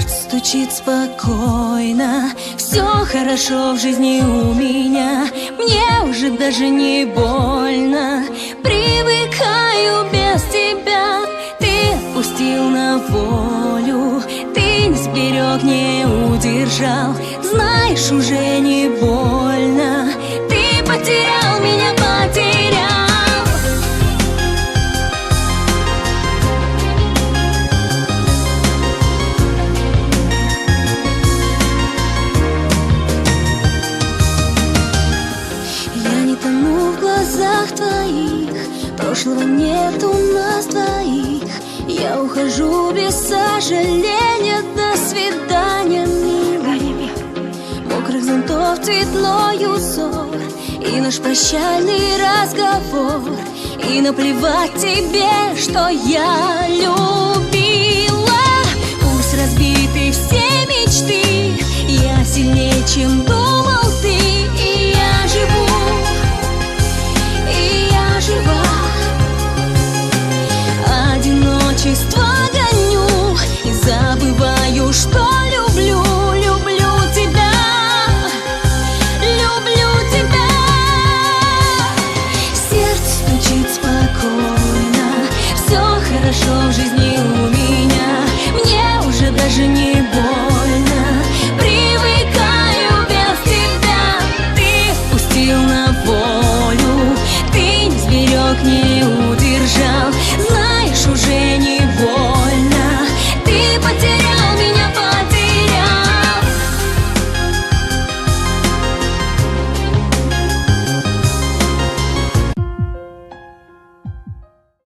Сердце стучит спокойно, все хорошо в жизни у меня. Мне уже даже не больно, привыкаю без тебя. Ты отпустил на волю, ты не сберег, не удержал. Знаешь, уже не больно, ты потерял меня, потерял. Я не тону в глазах твоих, прошлого нет у нас двоих. Я ухожу без сожаления, до свидания, милый. Мокрых зонтов цветной узор и наш прощальный разговор. И наплевать тебе, что я любила. Пусть разбиты все мечты, я сильнее, чем